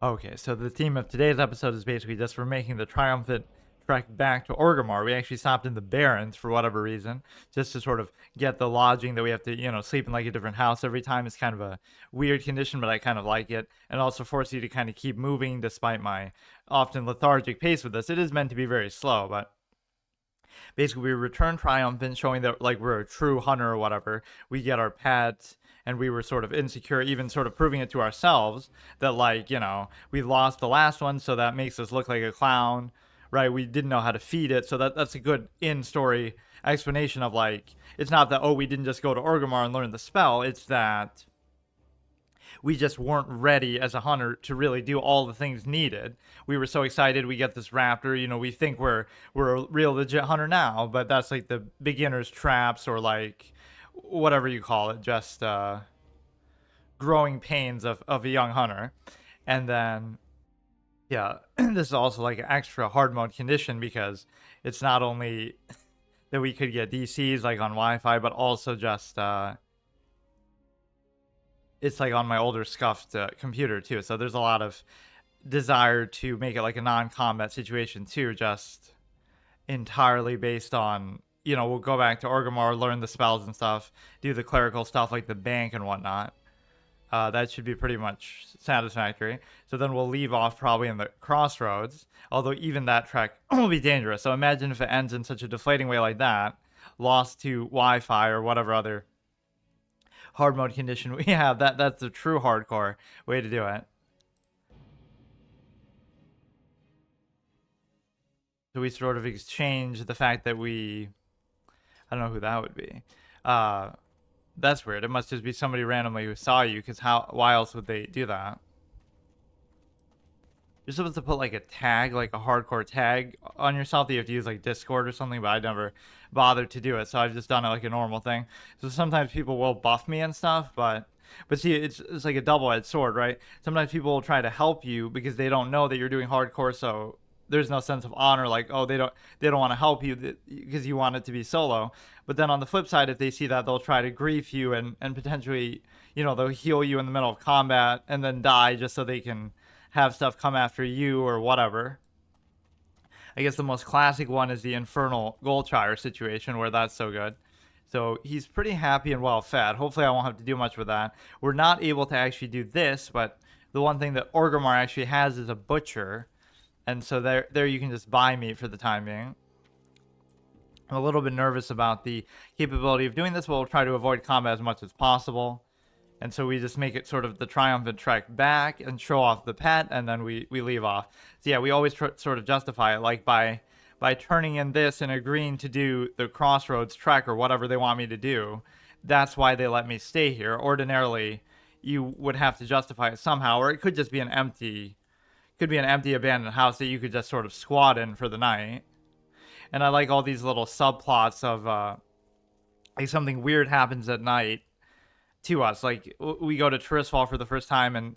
Okay, so the theme of today's episode is basically just we're making the triumphant trek back to Orgrimmar. We actually stopped in the Barrens for whatever reason, just to sort of get the lodging that we have to, sleep in like a different house every time. It's kind of a weird condition, but I kind of like it, and also force you to kind of keep moving despite my often lethargic pace with this. It is meant to be very slow, but basically we return triumphant, showing that like we're a true hunter or whatever. We get our pets, and we were sort of insecure, even sort of proving it to ourselves that like we lost the last one, so that makes us look like a clown, right? We didn't know how to feed it, so that's a good in story explanation of like it's not that we didn't just go to Orgrimmar and learn the spell. It's that we just weren't ready as a hunter to really do all the things needed. We were so excited we get this raptor, we think we're a real legit hunter now, but that's like the beginner's traps or like whatever you call it, just growing pains of a young hunter. And then yeah, this is also like an extra hard mode condition because it's not only that we could get DCs like on Wi-Fi, but also just it's like on my older scuffed computer too. So there's a lot of desire to make it like a non-combat situation too, just entirely based on we'll go back to Orgrimmar, learn the spells and stuff, do the clerical stuff like the bank and whatnot. That should be pretty much satisfactory. So then we'll leave off probably in the crossroads, although even that trek will be dangerous. So imagine if it ends in such a deflating way like that, lost to Wi-Fi or whatever other hard mode condition we have. That's the true hardcore way to do it. So we sort of exchange the fact that I don't know who that would be. That's weird. It must just be somebody randomly who saw you, because why else would they do that? You're supposed to put like a tag, like a hardcore tag on yourself that you have to use like Discord or something, but I never bothered to do it, so I've just done it like a normal thing. So sometimes people will buff me and stuff, but see, it's like a double-edged sword, right? Sometimes people will try to help you because they don't know that you're doing hardcore, so there's no sense of honor, like they don't want to help you because you want it to be solo. But then on the flip side, if they see that, they'll try to grief you and potentially they'll heal you in the middle of combat and then die just so they can have stuff come after you or whatever. I guess the most classic one is the infernal Goldshire situation, where that's so good. So he's pretty happy and well fed. Hopefully I won't have to do much with that. We're not able to actually do this, but the one thing that Orgrimmar actually has is a butcher, and so there you can just buy meat for the time being. I'm a little bit nervous about the capability of doing this, but we'll try to avoid combat as much as possible. And so we just make it sort of the triumphant trek back and show off the pet, and then we leave off. So yeah, we always sort of justify it, like by turning in this and agreeing to do the crossroads trek or whatever they want me to do. That's why they let me stay here. Ordinarily, you would have to justify it somehow, or it could just be an empty abandoned house that you could just sort of squat in for the night. And I like all these little subplots of like something weird happens at night to us. Like we go to Turisfall for the first time, and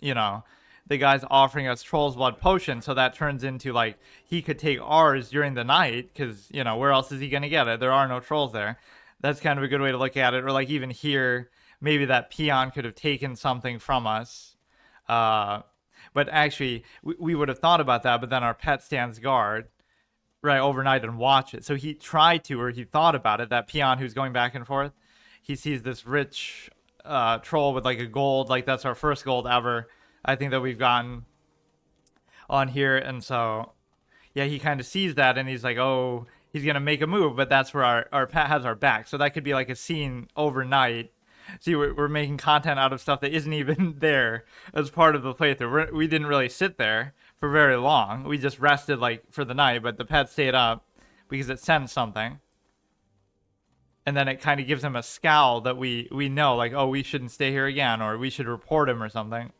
the guy's offering us Troll's Blood potion, so that turns into like he could take ours during the night, because where else is he gonna get it? There are no trolls there. That's kind of a good way to look at it. Or like even here, maybe that peon could have taken something from us. But actually, we would have thought about that, but then our pet stands guard right overnight and watch it. So he tried to, or he thought about it, that peon who's going back and forth. He sees this rich troll with like a gold, like that's our first gold ever, I think, that we've gotten on here. And so yeah, he kind of sees that and he's like, oh, he's gonna make a move, but that's where our pet has our back. So that could be like a scene overnight. See, we're making content out of stuff that isn't even there as part of the playthrough. We didn't really sit there for very long. We just rested like for the night, but the pet stayed up because it sensed something. And then it kind of gives him a scowl that we know, like, oh, we shouldn't stay here again, or we should report him or something.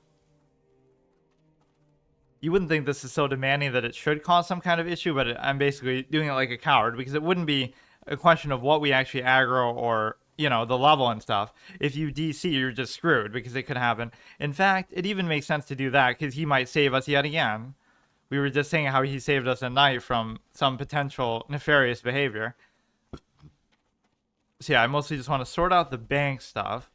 You wouldn't think this is so demanding that it should cause some kind of issue, but I'm basically doing it like a coward, because it wouldn't be a question of what we actually aggro or the level and stuff. If you DC, you're just screwed, because it could happen. In fact, it even makes sense to do that, because he might save us yet again. We were just saying how he saved us at night from some potential nefarious behavior. So yeah, I mostly just want to sort out the bank stuff.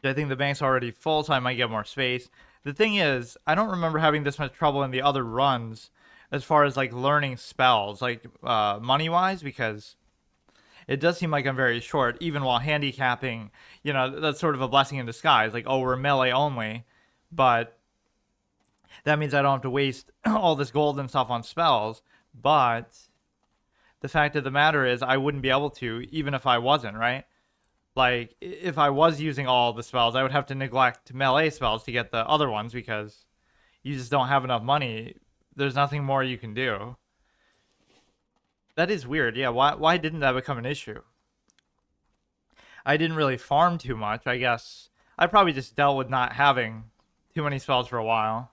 I think the bank's already full, so I might get more space. The thing is, I don't remember having this much trouble in the other runs as far as like learning spells, like money wise, because it does seem like I'm very short, even while handicapping. That's sort of a blessing in disguise. Like, oh, we're melee only, but that means I don't have to waste all this gold and stuff on spells. But the fact of the matter is, I wouldn't be able to, even if I wasn't, right? Like, if I was using all the spells, I would have to neglect melee spells to get the other ones because you just don't have enough money. There's nothing more you can do. That is weird. Yeah, why didn't that become an issue? I didn't really farm too much, I guess. I probably just dealt with not having too many spells for a while.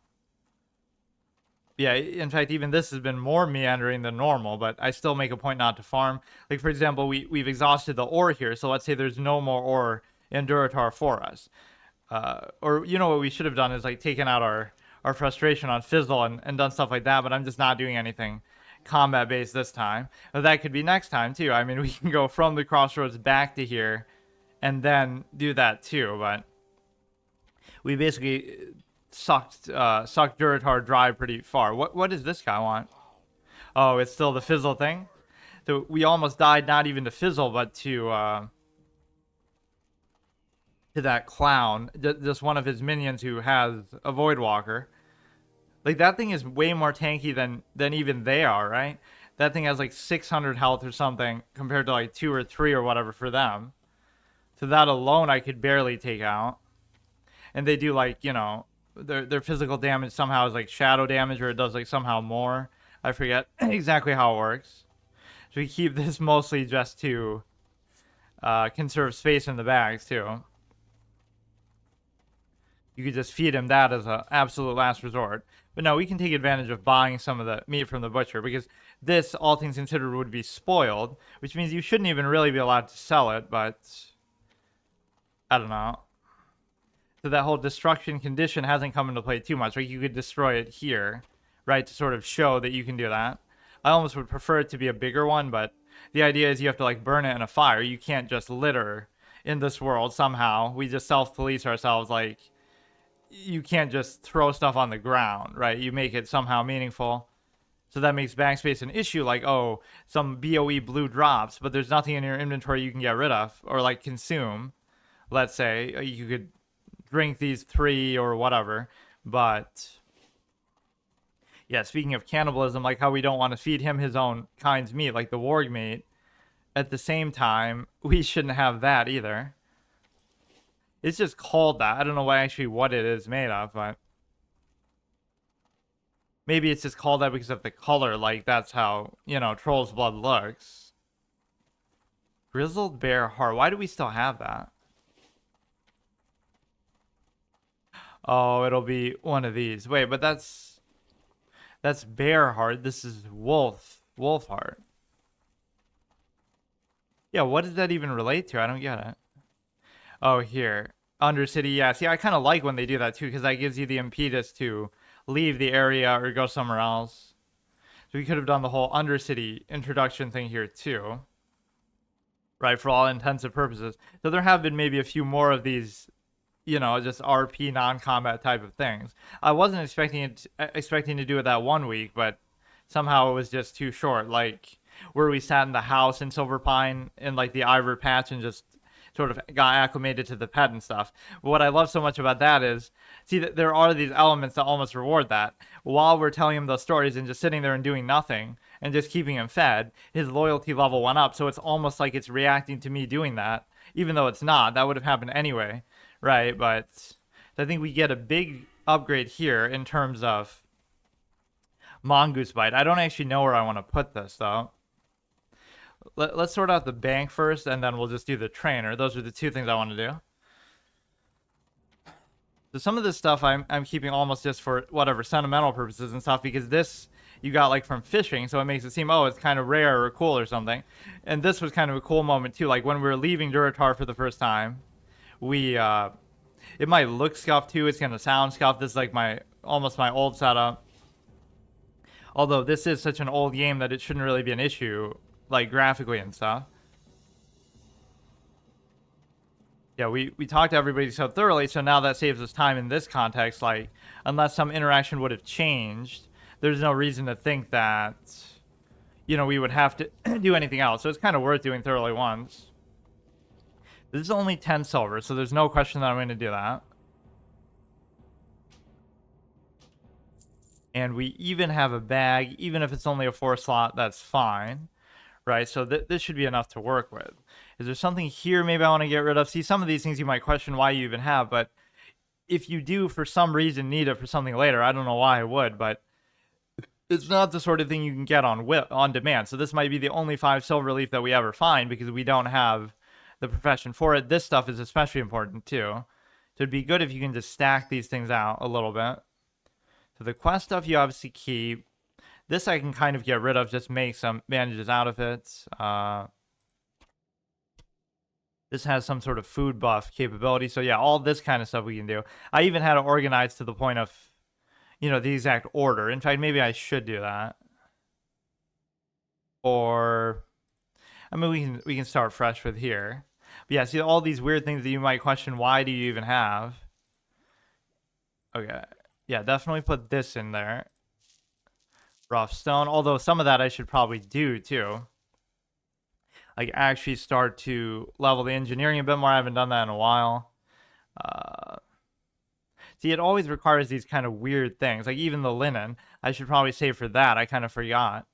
Yeah, in fact, even this has been more meandering than normal, but I still make a point not to farm. Like, for example, we've exhausted the ore here, so let's say there's no more ore in Durotar for us. Or, what we should have done is, like, taken out our frustration on Fizzle and done stuff like that, but I'm just not doing anything combat-based this time. But that could be next time, too. I mean, we can go from the crossroads back to here and then do that, too, but we basically sucked Durotar dry pretty far. What does this guy want? Oh, it's still the Fizzle thing? So we almost died not even to Fizzle, but to that clown. Just one of his minions who has a Void Walker. Like, that thing is way more tanky than even they are, right? That thing has like 600 health or something compared to like 2 or 3 or whatever for them. So that alone I could barely take out. And they do like, their physical damage somehow is like shadow damage, or it does like somehow more. I forget exactly how it works. So we keep this mostly just to conserve space in the bags too. You could just feed him that as an absolute last resort. But no, we can take advantage of buying some of the meat from the butcher, because this, all things considered, would be spoiled, which means you shouldn't even really be allowed to sell it, but I don't know. So that whole destruction condition hasn't come into play too much. Like, you could destroy it here, right, to sort of show that you can do that. I almost would prefer it to be a bigger one, but the idea is you have to like burn it in a fire. You can't just litter in this world somehow. We just self-police ourselves. Like, you can't just throw stuff on the ground, right? You make it somehow meaningful. So that makes bank space an issue, like, oh, some BOE blue drops, but there's nothing in your inventory you can get rid of or like consume. Let's say you could drink these 3 or whatever, but yeah, speaking of cannibalism, like how we don't want to feed him his own kind's meat, like the warg meat, at the same time, we shouldn't have that either. It's just called that. I don't know actually what it is made of, but maybe it's just called that because of the color. Like, that's how, troll's blood looks. Grizzled bear heart. Why do we still have that? Oh, it'll be one of these. Wait, but that's bear heart. This is wolf heart. Yeah, what does that even relate to? I don't get it. Oh, here. Undercity, yeah. See, I kind of like when they do that, too, because that gives you the impetus to leave the area or go somewhere else. So we could have done the whole Undercity introduction thing here, too. Right, for all intents and purposes. So there have been maybe a few more of these, just RP non-combat type of things. I wasn't expecting to do it that 1 week, but somehow it was just too short. Like, where we sat in the house in Silver Pine in, like, the Ivor patch and just sort of got acclimated to the pet and stuff. But what I love so much about that is, see, that there are these elements that almost reward that. While we're telling him those stories and just sitting there and doing nothing and just keeping him fed, his loyalty level went up. So it's almost like it's reacting to me doing that, even though it's not. That would have happened anyway, right? But I think we get a big upgrade here in terms of Mongoose Bite. I don't actually know where I want to put this, though. Let's sort out the bank first, and then we'll just do the trainer. Those are the 2 things I want to do. So some of this stuff I'm keeping almost just for whatever sentimental purposes and stuff, because this you got like from fishing, so it makes it seem, oh, it's kind of rare or cool or something. And this was kind of a cool moment too. Like when we were leaving Durotar for the first time, we it might look scuffed too. It's gonna sound scuffed. This is like almost my old setup. Although this is such an old game that it shouldn't really be an issue, like graphically and stuff. Yeah, we talked to everybody so thoroughly, so now that saves us time in this context. Like, unless some interaction would have changed, there's no reason to think that, we would have to do anything else. So it's kind of worth doing thoroughly once. This is only 10 silver, so there's no question that I'm going to do that. And we even have a bag, even if it's only a 4 slot, that's fine. Right, so this should be enough to work with. Is there something here maybe I want to get rid of? See, some of these things you might question why you even have, but if you do for some reason need it for something later, I don't know why I would, but it's not the sort of thing you can get on demand. So this might be the only 5 silver leaf that we ever find because we don't have the profession for it. This stuff is especially important too. So it'd be good if you can just stack these things out a little bit. So the quest stuff you obviously keep. This I can kind of get rid of, just make some bandages out of it. This has some sort of food buff capability. So yeah, all this kind of stuff we can do. I even had it organized to the point of, the exact order. In fact, maybe I should do that. Or, I mean, we can start fresh with here. But yeah, see all these weird things that you might question, why do you even have? Okay. Yeah, definitely put this in there. Rough stone, although some of that I should probably do too. Like actually start to level the engineering a bit more. I haven't done that in a while. See, it always requires these kind of weird things. Like even the linen, I should probably save for that. I kind of forgot.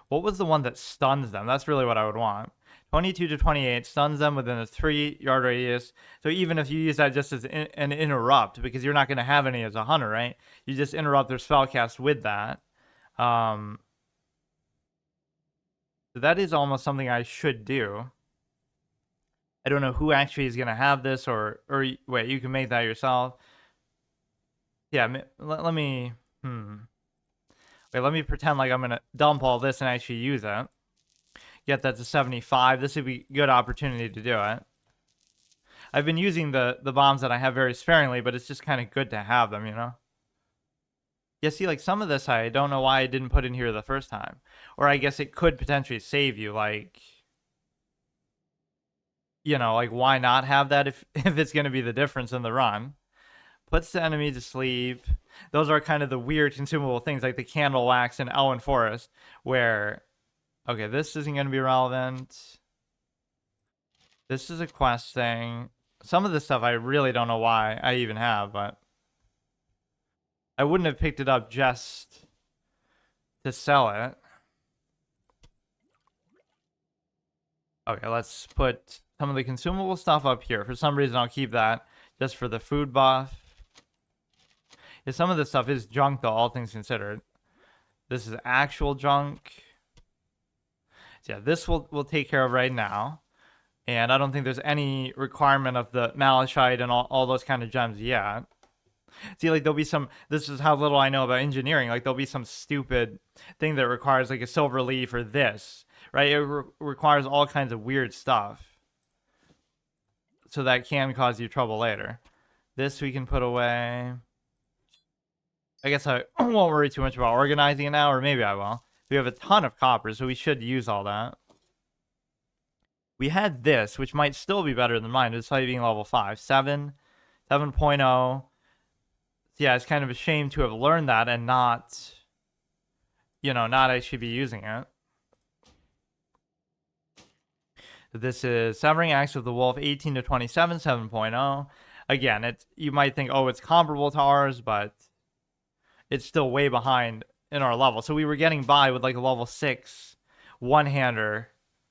What was the one that stuns them? That's really what I would want. 22 to 28 stuns them within a 3-yard radius. So even if you use that just as an interrupt, because you're not going to have any as a hunter, right? You just interrupt their spellcast with that. So that is almost something I should do. I don't know who actually is going to have this, or wait, you can make that yourself. Yeah, let me. Wait, let me pretend like I'm going to dump all this and actually use it. Get that to 75. This would be a good opportunity to do it. I've been using the bombs that I have very sparingly, but it's just kind of good to have them, Yeah, see, like some of this I don't know why I didn't put in here the first time. Or I guess it could potentially save you, like, like why not have that if it's going to be the difference in the run? Puts the enemy to sleep. Those are kind of the weird consumable things, like the candle wax in Elwyn Forest, where, okay, this isn't going to be relevant. This is a quest thing. Some of this stuff I really don't know why I even have, but I wouldn't have picked it up just to sell it. Okay, let's put some of the consumable stuff up here. For some reason, I'll keep that just for the food buff. Yeah, some of this stuff is junk, though, all things considered. This is actual junk. So yeah, this we'll take care of right now. And I don't think there's any requirement of the malachite and all those kind of gems yet. See, like there'll be some, this is how little I know about engineering, like there'll be some stupid thing that requires like a silver leaf or this, right? It requires all kinds of weird stuff. So that can cause you trouble later. This we can put away. I guess I won't worry too much about organizing it now, or maybe I will. We have a ton of copper, so we should use all that. We had this, which might still be better than mine, despite being level 5. 7.0. Yeah, it's kind of a shame to have learned that and not, not actually be using it. This is Severing Axe of the Wolf, 18 to 27, 7.0. Again, you might think, oh, it's comparable to ours, but it's still way behind in our level. So we were getting by with like a level 6 one-hander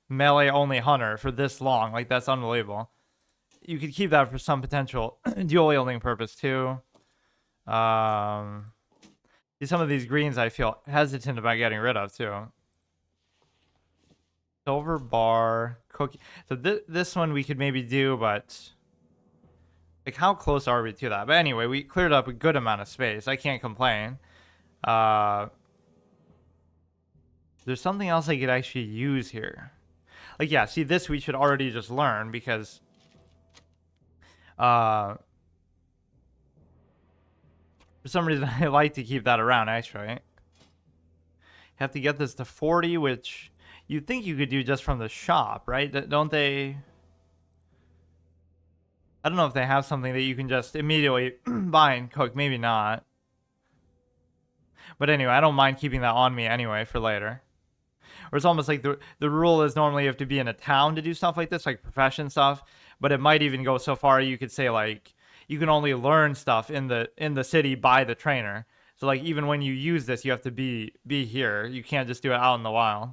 melee only hunter for this long. Like, that's unbelievable. You could keep that for some potential dual wielding purpose too. Some of these greens I feel hesitant about getting rid of too. Silver bar cookie. So this one we could maybe do, but like how close are we to that? But anyway, we cleared up a good amount of space. I can't complain. There's something else I could actually use here. Like, yeah, see, this we should already just learn because for some reason I like to keep that around, actually. Have to get this to 40, which you think you could do just from the shop, right? Don't they? I don't know if they have something that you can just immediately buy and cook. Maybe not. But anyway, I don't mind keeping that on me anyway for later. Or it's almost like the rule is normally you have to be in a town to do stuff like this, like profession stuff. But it might even go so far you could say like you can only learn stuff in the city by the trainer. So like even when you use this, you have to be here. You can't just do it out in the wild.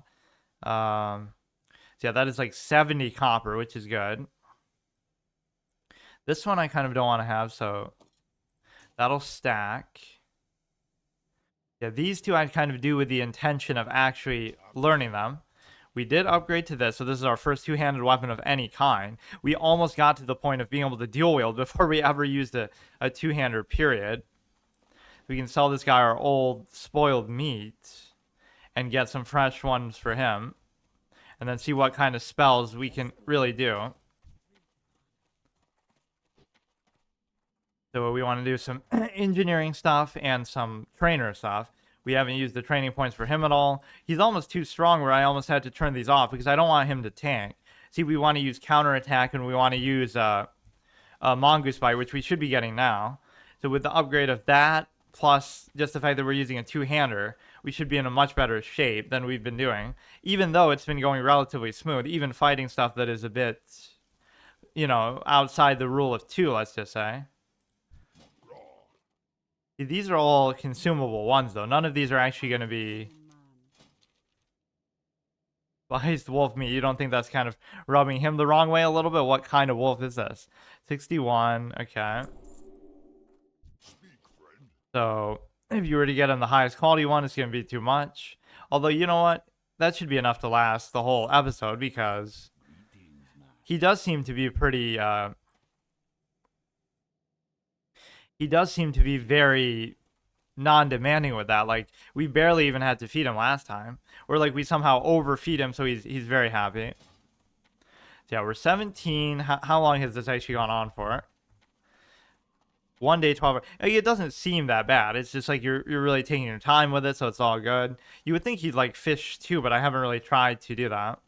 So yeah, that is like 70 copper, which is good. This one I kind of don't want to have, so that'll stack. Yeah, these two I'd kind of do with the intention of actually learning them. We did upgrade to this, so this is our first two-handed weapon of any kind. We almost got to the point of being able to dual wield before we ever used a two-hander, period. We can sell this guy our old spoiled meat and get some fresh ones for him. And then see what kind of spells we can really do. So we want to do some engineering stuff and some trainer stuff. We haven't used the training points for him at all. He's almost too strong where I almost had to turn these off because I don't want him to tank. See, we want to use counterattack and we want to use Mongoose Bite, which we should be getting now. So with the upgrade of that, plus just the fact that we're using a two-hander, we should be in a much better shape than we've been doing. Even though it's been going relatively smooth, even fighting stuff that is a bit, you know, outside the rule of two, let's just say. These are all consumable ones, though. None of these are actually going to be... Sliced wolf meat. You don't think that's kind of rubbing him the wrong way a little bit? What kind of wolf is this? 61. Okay. So, if you were to get him the highest quality one, it's going to be too much. Although, you know what? That should be enough to last the whole episode, because he does seem to be pretty... he does seem to be very non-demanding with that. Like, we barely even had to feed him last time. Or, like, we somehow overfeed him, so he's very happy. So, yeah, we're 17. How long has this actually gone on for? 1 day, 12 hours. Like, it doesn't seem that bad. It's just like you're really taking your time with it, so it's all good. You would think he'd like fish too, but I haven't really tried to do that.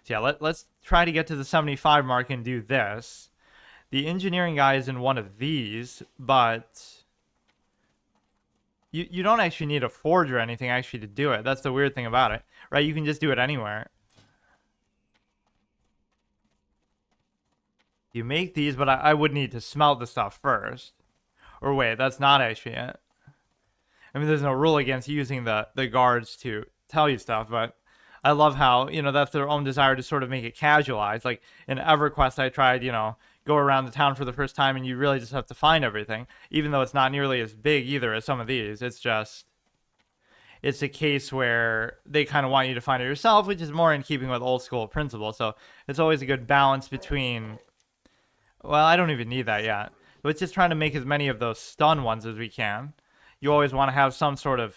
So yeah, let's try to get to the 75 mark and do this. The engineering guy is in one of these, but you don't actually need a forge or anything actually to do it. That's the weird thing about it, right? You can just do it anywhere. You make these, but I would need to smelt the stuff first. Or wait, that's not actually it. I mean, there's no rule against using the guards to tell you stuff, but I love how, you know, that's their own desire to sort of make it casualized. Like in EverQuest, I tried, you know, go around the town for the first time and you really just have to find everything, even though it's not nearly as big either as some of these. It's just, it's a case where they kind of want you to find it yourself, which is more in keeping with old school principles. So it's always a good balance between, well, I don't even need that yet, but it's just trying to make as many of those stun ones as we can. You always want to have some sort of,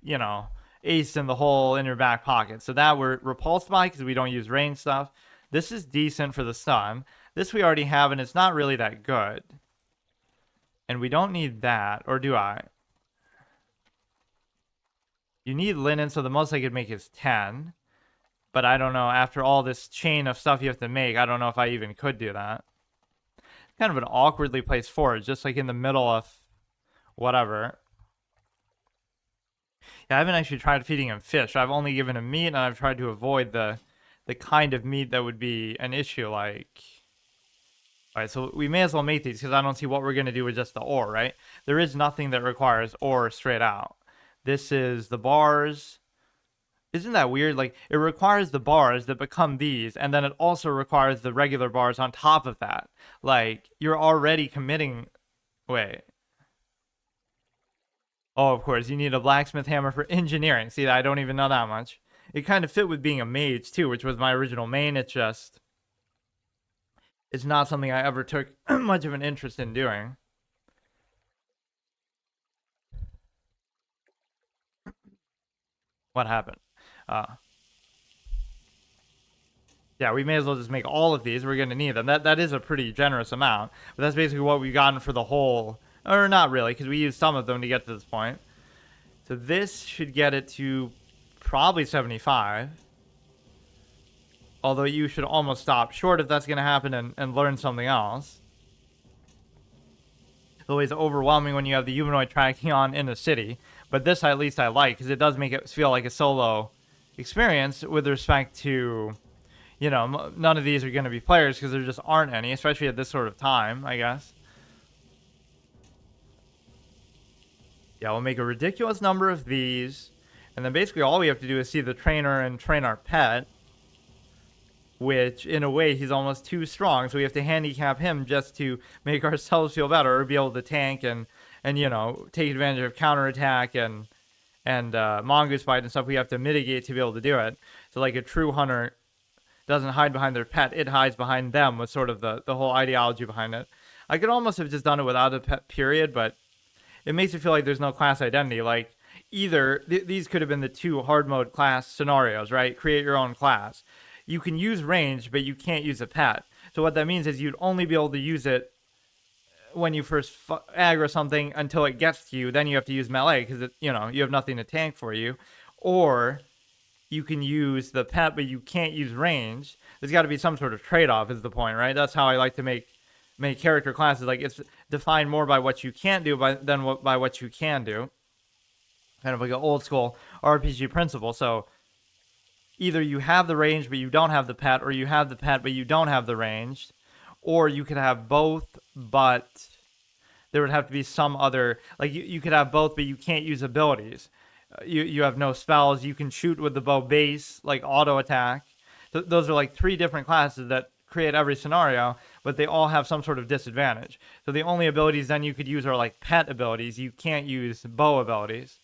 you know, ace in the hole in your back pocket. So that we're repulsed by because we don't use range stuff. This is decent for the stun. This we already have, and it's not really that good. And we don't need that, or do I? You need linen, so the most I could make is 10. But I don't know, after all this chain of stuff you have to make, I don't know if I even could do that. Kind of an awkwardly placed forge, just like in the middle of whatever. Yeah, I haven't actually tried feeding him fish. I've only given him meat, and I've tried to avoid the kind of meat that would be an issue, like... Alright, so we may as well make these, because I don't see what we're going to do with just the ore, right? There is nothing that requires ore straight out. This is the bars. Isn't that weird? Like, it requires the bars that become these, and then it also requires the regular bars on top of that. Like, you're already committing... Wait. Oh, of course, you need a blacksmith hammer for engineering. See, I don't even know that much. It kind of fit with being a mage, too, which was my original main. It's just... It's not something I ever took much of an interest in doing. What happened? Yeah, we may as well just make all of these. We're going to need them. That is a pretty generous amount. But that's basically what we've gotten for the whole... Or not really, because we used some of them to get to this point. So this should get it to probably 75. Although you should almost stop short if that's going to happen and learn something else. always overwhelming when you have the humanoid tracking on in a city. But this at least I like, because it does make it feel like a solo experience with respect to, none of these are going to be players because there just aren't any, especially at this sort of time, I guess. Yeah, we'll make a ridiculous number of these, and then basically all we have to do is see the trainer and train our pet, which in a way he's almost too strong, so we have to handicap him just to make ourselves feel better, or be able to tank and take advantage of counterattack and mongoose bite and stuff. We have to mitigate to be able to do it. So like a true hunter doesn't hide behind their pet, it hides behind them, was sort of the whole ideology behind it. I could almost have just done it without a pet, period, but it makes it feel like there's no class identity. Like, either these could have been the two hard mode class scenarios, right? Create your own class. You can use range, but you can't use a pet. So what that means is you'd only be able to use it when you first aggro something until it gets to you. Then you have to use melee because you have nothing to tank for you. Or you can use the pet, but you can't use range. There's got to be some sort of trade-off, is the point, right? That's how I like to make character classes. Like, it's defined more by what you can't do than by what you can do. Kind of like an old school RPG principle. So either you have the range but you don't have the pet, or you have the pet but you don't have the range, or you could have both, but there would have to be some other, like you could have both but you can't use abilities. You have no spells. You can shoot with the bow base, like auto attack. Those are like three different classes that create every scenario, but they all have some sort of disadvantage. So the only abilities then you could use are like pet abilities. You can't use bow abilities.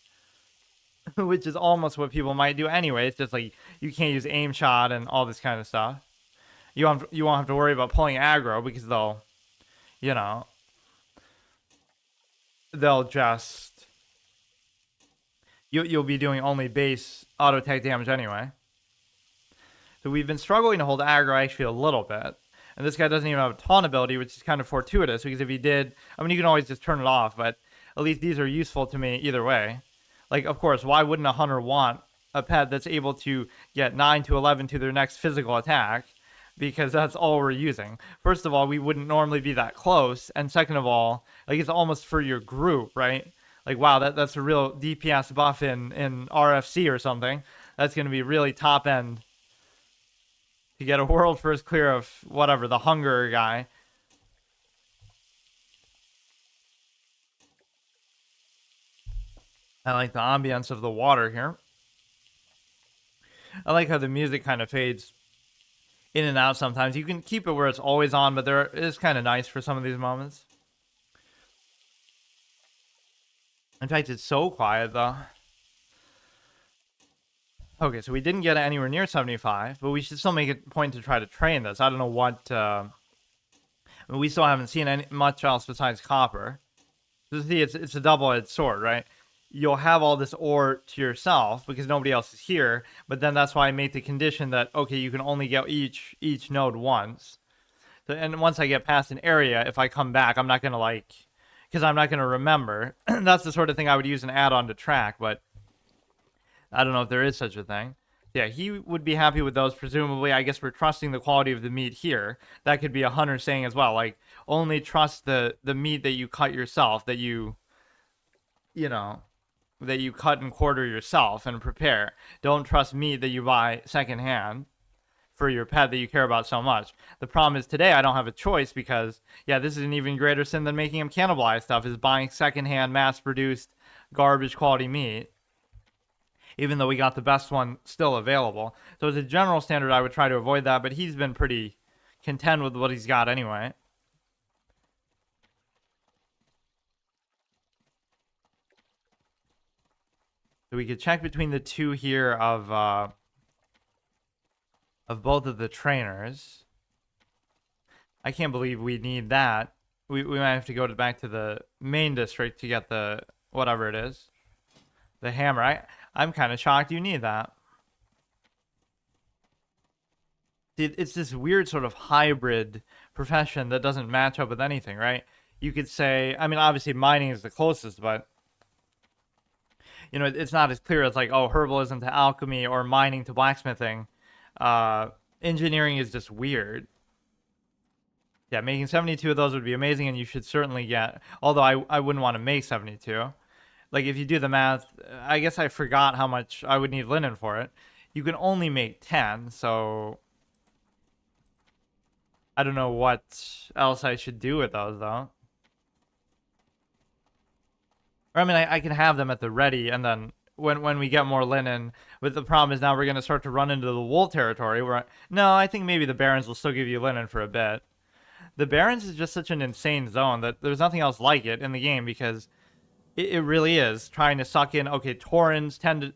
Which is almost what people might do anyway. It's just like you can't use aim shot and all this kind of stuff. You won't have to worry about pulling aggro because they'll just you'll be doing only base auto attack damage anyway. So we've been struggling to hold aggro actually a little bit. And this guy doesn't even have a taunt ability, which is kind of fortuitous because if he did, you can always just turn it off, but at least these are useful to me either way. Like, of course, why wouldn't a hunter want a pet that's able to get 9 to 11 to their next physical attack? Because that's all we're using. First of all, we wouldn't normally be that close. And second of all, like, it's almost for your group, right? Like, wow, that's a real DPS buff in RFC or something. That's going to be really top end. To get a world first clear of whatever, the hunger guy. I like the ambience of the water here. I like how the music kind of fades in and out sometimes. You can keep it where it's always on, but it is kind of nice for some of these moments. In fact, it's so quiet, though. Okay, so we didn't get anywhere near 75, but we should still make a point to try to train this. I don't know what... we still haven't seen much else besides copper. See, it's a double-edged sword, right? You'll have all this ore to yourself because nobody else is here, but then that's why I made the condition that, okay, you can only get each node once. So, and once I get past an area, if I come back, I'm not going to because I'm not going to remember. That's the sort of thing I would use an add-on to track, but I don't know if there is such a thing. Yeah, he would be happy with those, presumably. I guess we're trusting the quality of the meat here. That could be a hunter saying as well, like, only trust the meat that you cut yourself, that you cut and quarter yourself and prepare. Don't trust meat that you buy secondhand for your pet that you care about so much. The problem is today I don't have a choice because, yeah, this is an even greater sin than making him cannibalize stuff, is buying secondhand, mass-produced, garbage quality meat, even though we got the best one still available. So as a general standard, I would try to avoid that, but he's been pretty content with what he's got anyway. So we could check between the two here of both of the trainers. I can't believe we need that. We might have to go back to the main district to get the whatever it is. The hammer. I'm kind of shocked you need that. It's this weird sort of hybrid profession that doesn't match up with anything, right? You could say, obviously mining is the closest, but it's not as clear as like, oh, herbalism to alchemy or mining to blacksmithing. Engineering is just weird. Yeah, making 72 of those would be amazing, and you should certainly get. Although I wouldn't want to make 72. Like if you do the math, I guess I forgot how much I would need linen for it. You can only make 10, so I don't know what else I should do with those though. Or I mean, I can have them at the ready, and then when we get more linen. But the problem is now we're gonna start to run into the wool territory. Where no, I think maybe the barons will still give you linen for a bit. The barons is just such an insane zone that there's nothing else like it in the game because it really is trying to suck in. Okay, Taurens tend to,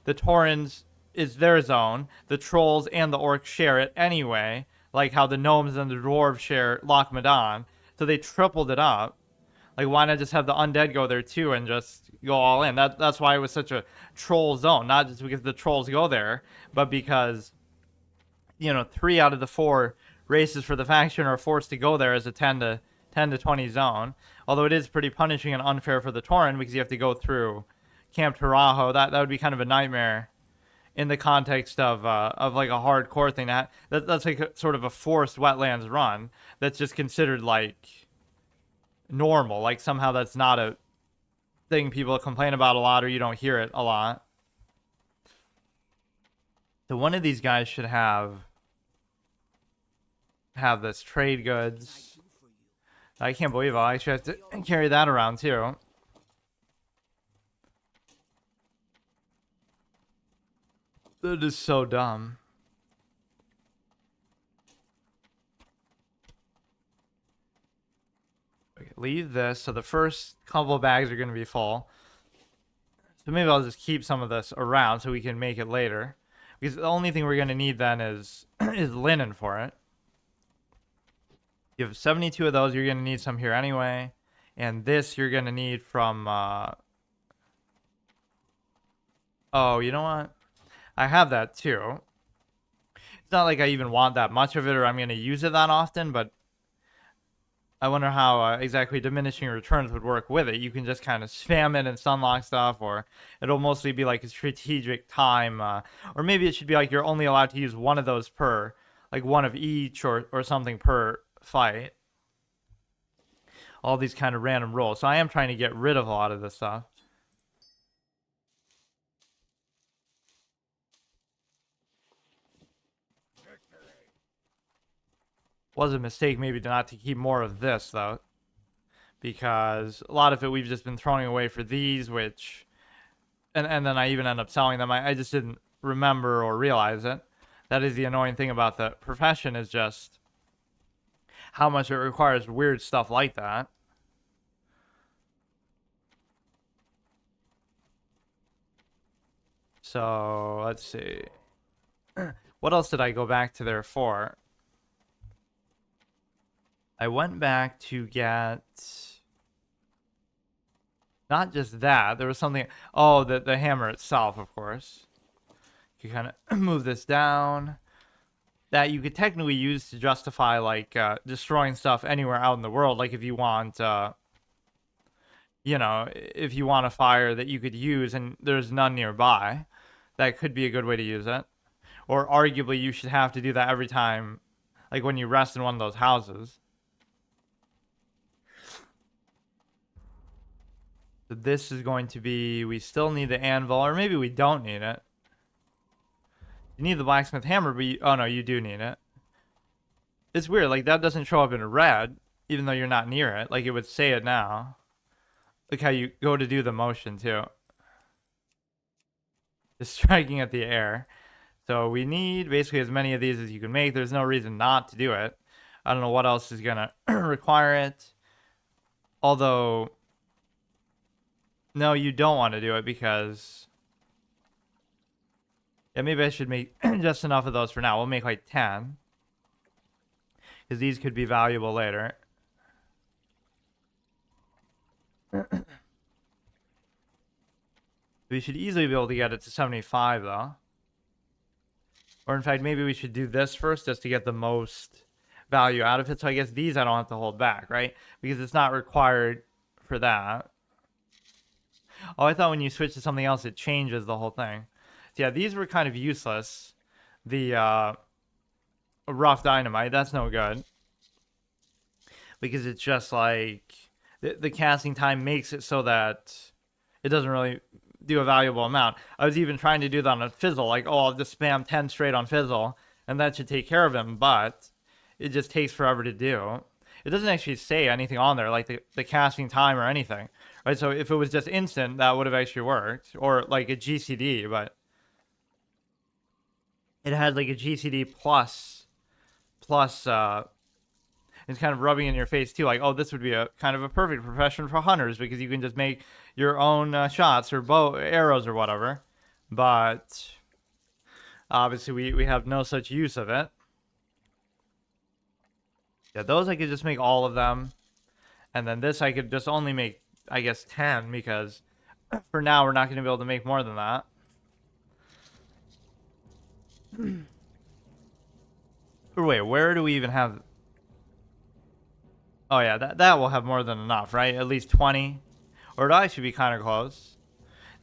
the Taurens is their zone. The trolls and the orcs share it anyway, like how the gnomes and the dwarves share Loch Madan. So they tripled it up. Like, why not just have the undead go there too and just go all in? That's why it was such a troll zone. Not just because the trolls go there, but because 3 out of the 4 races for the faction are forced to go there as a 10 to 20 zone. Although it is pretty punishing and unfair for the Tauren because you have to go through Camp Tarajo. That would be kind of a nightmare in the context of like a hardcore thing. That's like sort of a forced wetlands run that's just considered like normal. Like somehow that's not a thing people complain about a lot, or you don't hear it a lot. So one of these guys should have this trade goods. I can't believe I'll actually have to carry that around too. That is so dumb. Okay, leave this. So the first couple of bags are going to be full. So maybe I'll just keep some of this around so we can make it later. Because the only thing we're going to need then is linen for it. You have 72 of those. You're going to need some here anyway. And this you're going to need from... Oh, you know what? I have that too. It's not like I even want that much of it or I'm going to use it that often, but I wonder how exactly diminishing returns would work with it. You can just kind of spam it and sunlock stuff, or it'll mostly be like a strategic time. Or maybe it should be like you're only allowed to use one of those per, like one of each or something per fight. All these kind of random rolls. So I am trying to get rid of a lot of this stuff. Was a mistake maybe not to keep more of this though, because a lot of it we've just been throwing away for these, which and then I even end up selling them. I just didn't remember or realize it. That is the annoying thing about the profession, is just how much it requires weird stuff like that. So let's see. What else did I go back to there for? I went back to get not just that. There was something. Oh, the hammer itself, of course. You kind of move this down. That you could technically use to justify like destroying stuff anywhere out in the world. Like if you want, if you want a fire that you could use and there's none nearby, that could be a good way to use it. Or arguably, you should have to do that every time, like when you rest in one of those houses. So this is going to be, we still need the anvil, or maybe we don't need it. You need the blacksmith hammer, but oh no, you do need it. It's weird, like that doesn't show up in red, even though you're not near it. Like it would say it now. Look how you go to do the motion too. Just striking at the air. So we need basically as many of these as you can make. There's no reason not to do it. I don't know what else is gonna require it. Although, no, you don't want to do it because... Yeah, maybe I should make just enough of those for now. We'll make like 10. Because these could be valuable later. We should easily be able to get it to 75 though. Or in fact, maybe we should do this first just to get the most value out of it. So I guess these I don't have to hold back, right? Because it's not required for that. Oh, I thought when you switch to something else, it changes the whole thing. So yeah, these were kind of useless. The rough dynamite, that's no good. because it's just like the casting time makes it so that it doesn't really do a valuable amount. I was even trying to do that on a fizzle, like, oh, I'll just spam 10 straight on fizzle, and that should take care of him, but it just takes forever to do. It doesn't actually say anything on there, like the casting time or anything, right? So if it was just instant, that would have actually worked, or like a GCD, but it had like a GCD plus it's kind of rubbing in your face too, like, oh, this would be a kind of a perfect profession for hunters because you can just make your own shots or bow arrows or whatever. But obviously we have no such use of it. Yeah, those I could just make all of them, and then this I could just only make, I guess, 10, because for now we're not going to be able to make more than that. Or wait, where do we even have? Oh yeah, that will have more than enough, right? At least 20, or it'll actually be kind of close.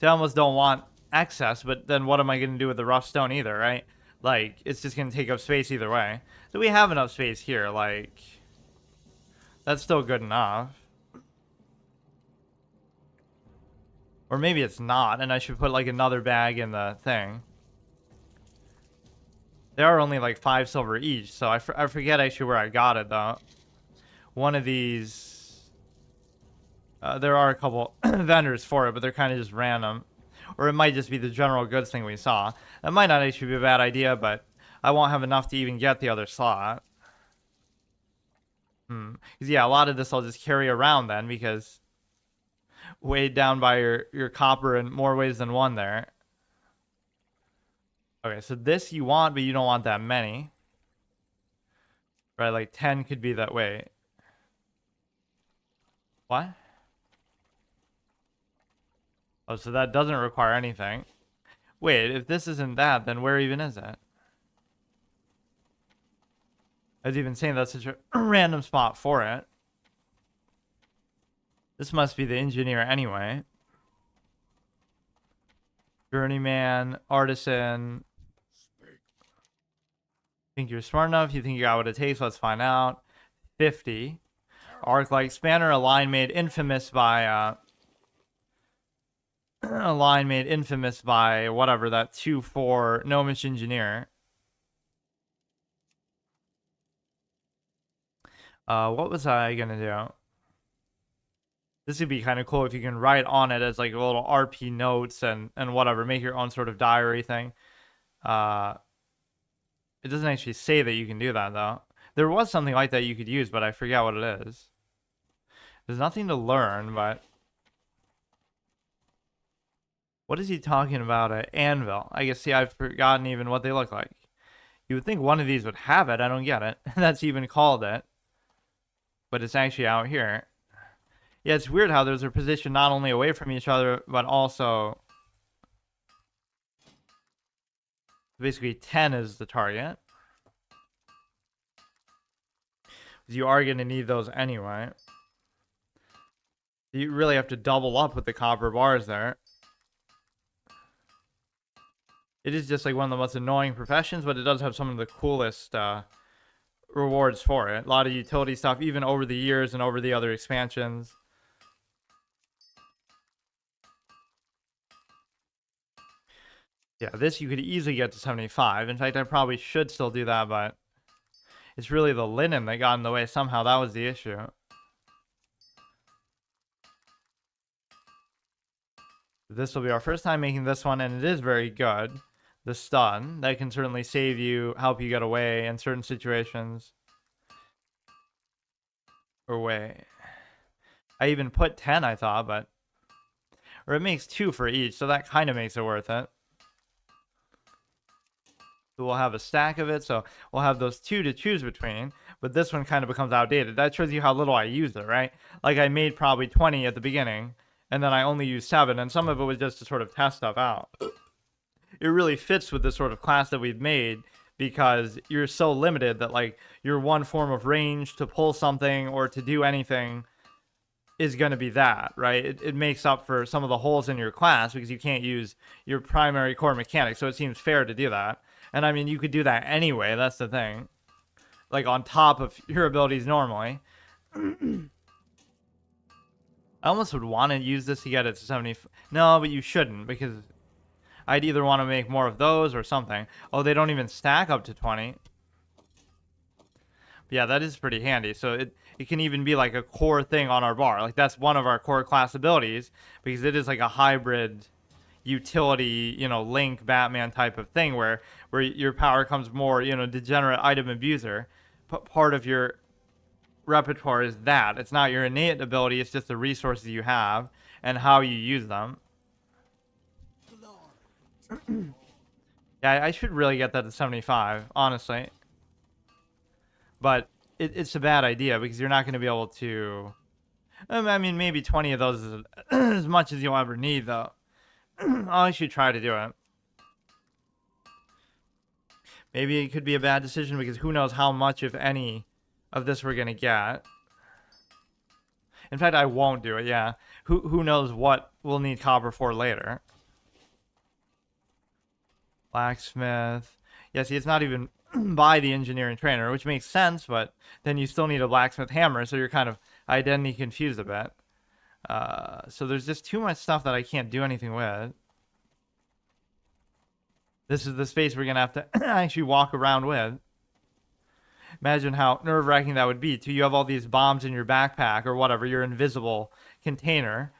They almost don't want excess, but then what am I going to do with the rough stone either, right? Like, it's just going to take up space either way. So we have enough space here, like, that's still good enough. Or maybe it's not, and I should put, like, another bag in the thing. They are only, like, 5 silver each, so I forget actually where I got it, though. One of these... there are a couple vendors for it, but they're kind of just random. Or it might just be the general goods thing we saw. That might not actually be a bad idea, but I won't have enough to even get the other slot. Because, yeah, a lot of this I'll just carry around then, because weighed down by your copper in more ways than one there. Okay, so this you want, but you don't want that many. Right, like 10 could be that way. What? Oh, so that doesn't require anything. Wait, if this isn't that, then where even is it? I was even saying that's such a random spot for it. This must be the engineer anyway. Journeyman, artisan. Think you're smart enough? You think you got what it takes? Let's find out. 50. Arc-like spanner, a line made infamous by a line made infamous by whatever that 2-4 gnomish engineer. What was I gonna do? This would be kind of cool if you can write on it as like a little RP notes and whatever, make your own sort of diary thing. It doesn't actually say that you can do that though. There was something like that you could use, but I forget what it is. There's nothing to learn, but what is he talking about at Anvil? I guess, see, I've forgotten even what they look like. You would think one of these would have it. I don't get it. That's even called it. But it's actually out here. Yeah, it's weird how those are positioned not only away from each other, but also... Basically, 10 is the target. You are going to need those anyway. You really have to double up with the copper bars there. It is just like one of the most annoying professions, but it does have some of the coolest rewards for it. A lot of utility stuff, even over the years and over the other expansions. Yeah, this you could easily get to 75. In fact, I probably should still do that, but it's really the linen that got in the way. Somehow that was the issue. This will be our first time making this one, and it is very good. The stun, that can certainly save you, help you get away in certain situations. Or wait. I even put 10, I thought, but... Or it makes 2 for each, so that kind of makes it worth it. So we'll have a stack of it, so we'll have those 2 to choose between, but this one kind of becomes outdated. That shows you how little I used it, right? Like, I made probably 20 at the beginning, and then I only used 7, and some of it was just to sort of test stuff out. It really fits with the sort of class that we've made, because you're so limited that, like, your one form of range to pull something or to do anything is going to be that, right? It makes up for some of the holes in your class because you can't use your primary core mechanic, so it seems fair to do that. And I mean, you could do that anyway, that's the thing. Like, on top of your abilities normally. I almost would want to use this to get it to 70. No, but you shouldn't, because I'd either want to make more of those or something. Oh, they don't even stack up to 20. Yeah, that is pretty handy. So it can even be like a core thing on our bar. Like that's one of our core class abilities, because it is like a hybrid utility, Link Batman type of thing where your power comes more, degenerate item abuser. Part of your repertoire is that. It's not your innate ability, it's just the resources you have and how you use them. Yeah, I should really get that to 75, honestly. But it's a bad idea because you're not going to be able to. I mean, maybe 20 of those is as much as you'll ever need, though. I should try to do it. Maybe it could be a bad decision because who knows how much, if any, of this we're going to get. In fact, I won't do it, yeah. Who knows what we'll need copper for later. Blacksmith. Yeah, see, it's not even by the engineering trainer, which makes sense, but then you still need a blacksmith hammer, so you're kind of identity confused a bit. So there's just too much stuff that I can't do anything with. This is the space we're going to have to actually walk around with. Imagine how nerve-wracking that would be, too. You have all these bombs in your backpack or whatever, your invisible container,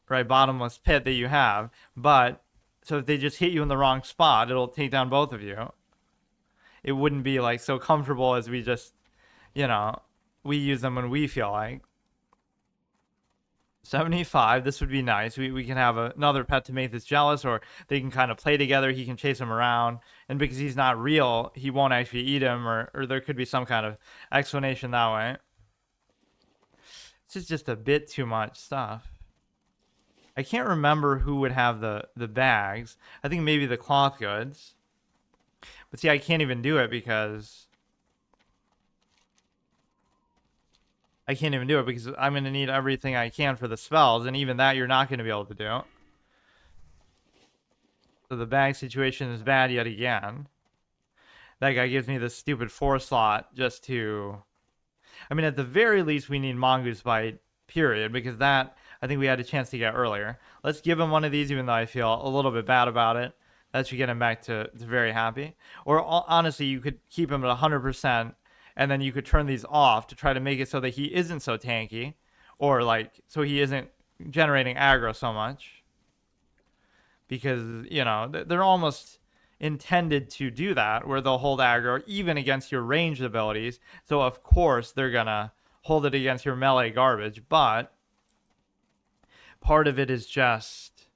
right, bottomless pit that you have. But, so if they just hit you in the wrong spot, it'll take down both of you. It wouldn't be, like, so comfortable as we just, we use them when we feel like. 75, this would be nice. We can have another pet to make this jealous, or they can kind of play together. He can chase him around, and because he's not real, he won't actually eat him, or there could be some kind of explanation that way. This is just a bit too much stuff. I can't remember who would have the bags. I think maybe the cloth goods. But see, I can't even do it because I'm going to need everything I can for the spells, and even that you're not going to be able to do. So the bag situation is bad yet again. That guy gives me this stupid 4 slot just to... I mean, at the very least, we need Mongoose Bite, period, because that, I think we had a chance to get earlier. Let's give him one of these, even though I feel a little bit bad about it. That should get him back to very happy. Or, honestly, you could keep him at 100%, and then you could turn these off to try to make it so that he isn't so tanky, or like so he isn't generating aggro so much, because they're almost intended to do that, where they'll hold aggro even against your ranged abilities. So of course they're gonna hold it against your melee garbage, but part of it is just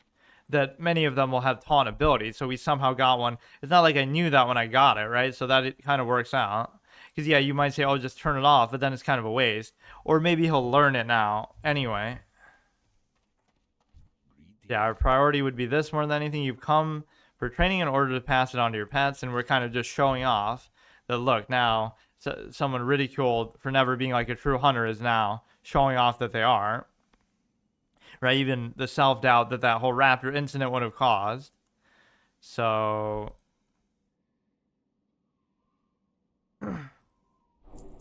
that many of them will have taunt abilities, so we somehow got one. It's not like I knew that when I got it, right? So that it kind of works out. Because, yeah, you might say, oh, just turn it off, but then it's kind of a waste. Or maybe he'll learn it now. Anyway. Yeah, our priority would be this more than anything. You've come for training in order to pass it on to your pets, and we're kind of just showing off that, look, now, someone ridiculed for never being like a true hunter is now showing off that they are. Right? Even the self-doubt that whole raptor incident would have caused. So...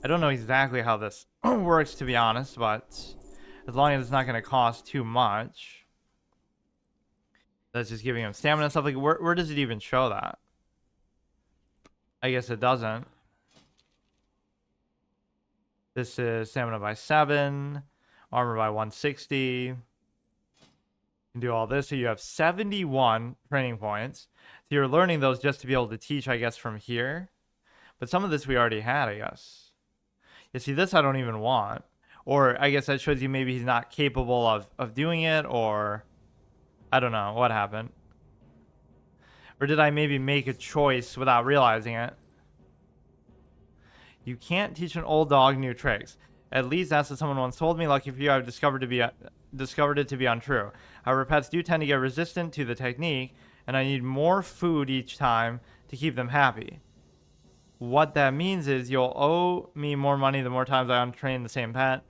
I don't know exactly how this works, to be honest, but as long as it's not going to cost too much. That's just giving him stamina and stuff. Like, where does it even show that? I guess it doesn't. This is stamina by 7, armor by 160. You can do all this, so you have 71 training points. So you're learning those just to be able to teach, I guess, from here. But some of this we already had, I guess. You see, this I don't even want. Or I guess that shows you maybe he's not capable of doing it, or I don't know what happened. Or did I maybe make a choice without realizing it? You can't teach an old dog new tricks. At least that's what someone once told me. Lucky for you, I've discovered it to be untrue. However, pets do tend to get resistant to the technique, and I need more food each time to keep them happy. What that means is you'll owe me more money the more times I untrain the same pet.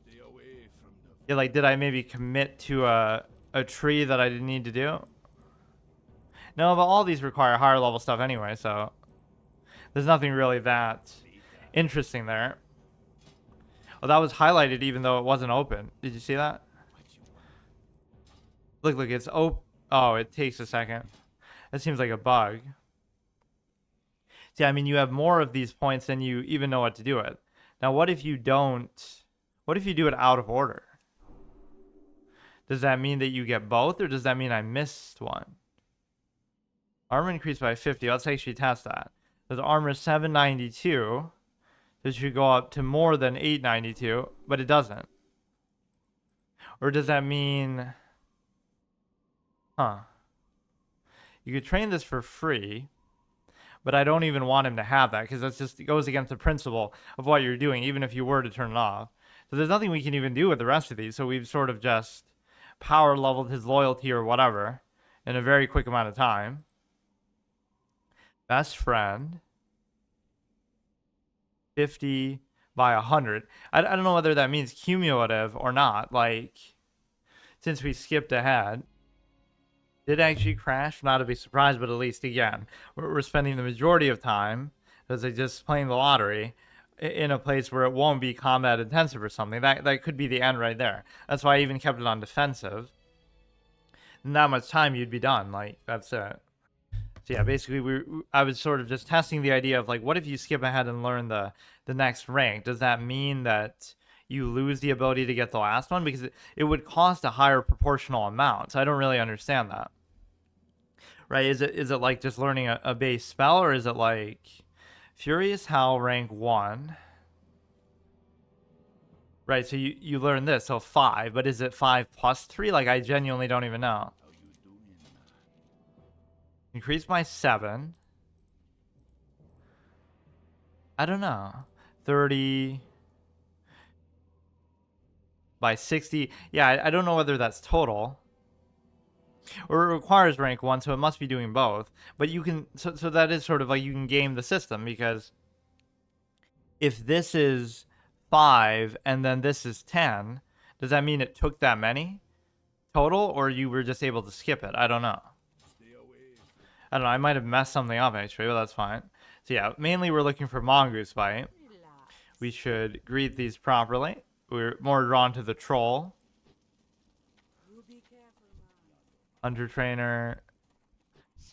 Stay away from the... Yeah, like, did I maybe commit to a tree that I didn't need to do? No, but all these require higher level stuff anyway, so there's nothing really that interesting there. Oh, that was highlighted even though it wasn't open. Did you see that? Look, it's open. Oh, it takes a second. That seems like a bug. See, I mean, you have more of these points than you even know what to do with. Now, what if you don't? What if you do it out of order? Does that mean that you get both, or does that mean I missed one? Armor increased by 50. Let's actually test that. There's armor 792. This should go up to more than 892, but it doesn't. Or does that mean... Huh. You could train this for free, but I don't even want him to have that because that's just, it goes against the principle of what you're doing, even if you were to turn it off. So there's nothing we can even do with the rest of these. So we've sort of just power leveled his loyalty or whatever in a very quick amount of time. Best friend. 50 by 100. I don't know whether that means cumulative or not. Like, since we skipped ahead. Did actually crash? Not to be surprised, but at least again, we're spending the majority of time as they just playing the lottery in a place where it won't be combat intensive or something. That could be the end right there. That's why I even kept it on defensive. Not much time, you'd be done. Like, that's it. So yeah, basically I was sort of just testing the idea of like, what if you skip ahead and learn the next rank? Does that mean that you lose the ability to get the last one? Because it would cost a higher proportional amount. So I don't really understand that. Right? Is it like just learning a base spell, or is it like Furious Howl rank 1? Right, so you learn this, so 5, but is it 5 plus 3? Like, I genuinely don't even know. Increase by 7. I don't know. 30 by 60. Yeah, I don't know whether that's total. Or it requires rank 1, so it must be doing both. But you can, so that is sort of like you can game the system, because if this is 5 and then this is 10, does that mean it took that many total, or you were just able to skip it? I don't know. I don't know, I might have messed something up actually, but that's fine. So yeah, mainly we're looking for Mongoose Bite. We should greet these properly. We're more drawn to the troll. Hunter trainer.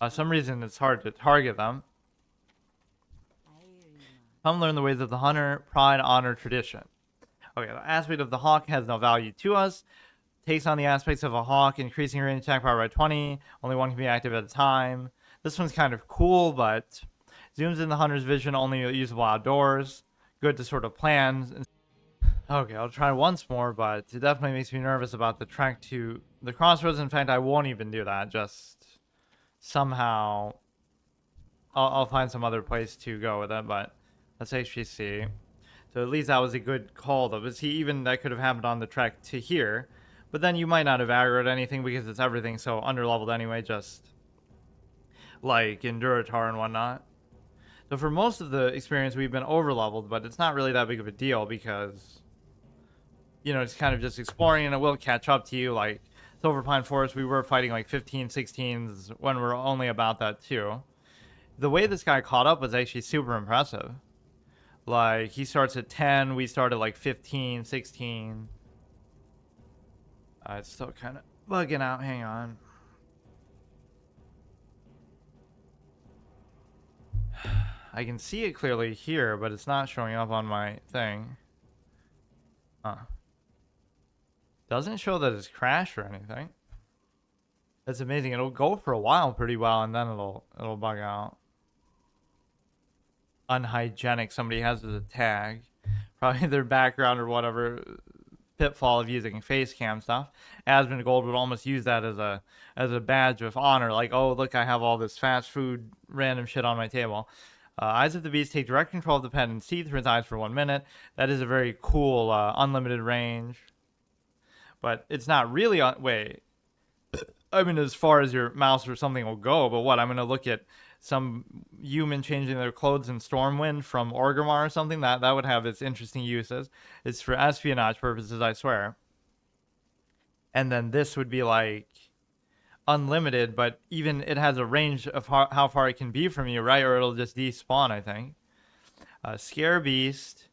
Some reason it's hard to target them. Come learn the ways of the hunter, pride, honor, tradition. Okay, the aspect of the hawk has no value to us. Takes on the aspects of a hawk, increasing range attack power by 20. Only one can be active at a time. This one's kind of cool, but zooms in the hunter's vision, only usable outdoors. Good to sort of plan. Okay, I'll try once more, but it definitely makes me nervous about the trek to the crossroads. In fact, I won't even do that. Just somehow I'll find some other place to go with it, but let's actually see. So at least that was a good call, though. But see, even that could have happened on the trek to here. But then you might not have aggroed anything because it's everything so underleveled anyway, just like in Durotar and whatnot. So for most of the experience, we've been overleveled, but it's not really that big of a deal because, you know, it's kind of just exploring and it will catch up to you. Like Silver Pine Forest, we were fighting like 15, 16s when we're only about that too. The way this guy caught up was actually super impressive. Like, he starts at 10, we start at like 15, 16. It's still kind of bugging out. Hang on. I can see it clearly here, but it's not showing up on my thing. Huh. Doesn't show that it's crashed or anything. That's amazing. It'll go for a while pretty well, and then it'll bug out. Unhygienic. Somebody has as a tag. Probably their background or whatever. Pitfall of using face cam stuff. Asmund Gold would almost use that as a badge of honor. Like, oh, look, I have all this fast food random shit on my table. Eyes of the Beast take direct control of the pen and see through its eyes for 1 minute. That is a very cool unlimited range. But it's not really on... Wait. I mean, as far as your mouse or something will go, but what? I'm going to look at some human changing their clothes in Stormwind from Orgrimmar or something? That would have its interesting uses. It's for espionage purposes, I swear. And then this would be like unlimited, but even it has a range of how far it can be from you, right? Or it'll just despawn, I think. Scare Beast.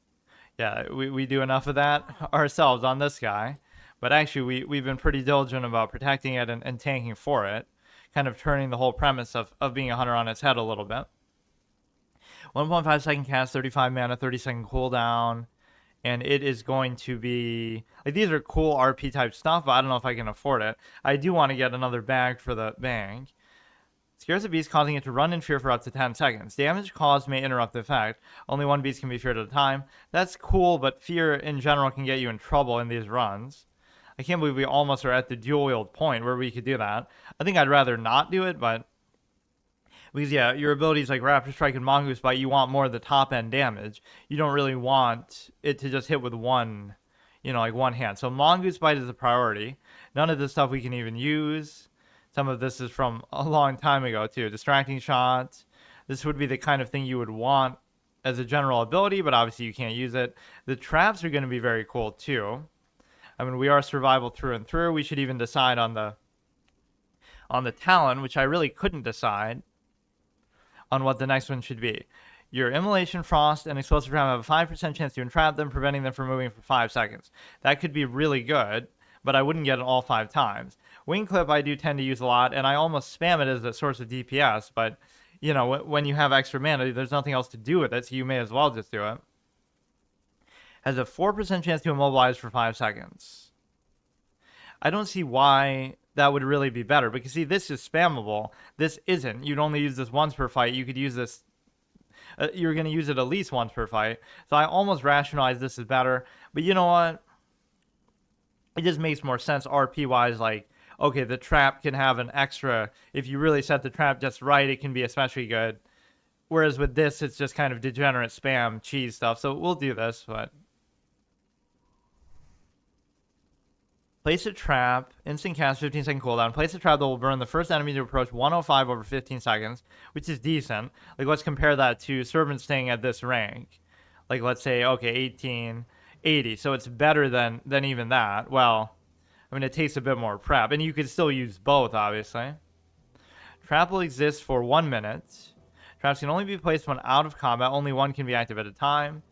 Yeah, we do enough of that ourselves on this guy. But actually, we've been pretty diligent about protecting it and tanking for it, kind of turning the whole premise of being a hunter on its head a little bit. 1.5 second cast, 35 mana, 30-second cooldown. And it is going to be like, these are cool RP type stuff, but I don't know if I can afford it. I do want to get another bag for the bank. Scares a beast, causing it to run in fear for up to 10 seconds. Damage caused may interrupt the effect. Only one beast can be feared at a time. That's cool, but fear in general can get you in trouble in these runs. I can't believe we almost are at the dual wield point where we could do that. I think I'd rather not do it, but because yeah, your abilities like Raptor Strike and Mongoose Bite, you want more of the top end damage. You don't really want it to just hit with one, like one hand. So Mongoose Bite is a priority. None of this stuff we can even use. Some of this is from a long time ago too. Distracting Shot. This would be the kind of thing you would want as a general ability, but obviously you can't use it. The traps are going to be very cool too. I mean, we are survival through and through. We should even decide on the Talon, which I really couldn't decide on what the next one should be. Your Immolation, Frost, and Explosive Trap have a 5% chance to entrap them, preventing them from moving for 5 seconds. That could be really good, but I wouldn't get it all 5 times. Wing Clip I do tend to use a lot, and I almost spam it as a source of DPS, but, when you have extra mana, there's nothing else to do with it, so you may as well just do it. Has a 4% chance to immobilize for 5 seconds. I don't see why that would really be better, because see, this is spammable. This isn't. You'd only use this once per fight. You could use this you're going to use it at least once per fight. So I almost rationalize this is better, but you know what, it just makes more sense RP wise. Like, okay, the trap can have an extra, if you really set the trap just right, it can be especially good, whereas with this it's just kind of degenerate spam cheese stuff. So we'll do this. But place a trap, instant cast, 15-second cooldown. Place a trap that will burn the first enemy to approach 105 over 15 seconds, which is decent. Like, let's compare that to Servant staying at this rank. Like, let's say, okay, 1880. So it's better than even that. Well, I mean, it takes a bit more prep. And you could still use both, obviously. Trap will exist for 1 minute. Traps can only be placed when out of combat. Only one can be active at a time.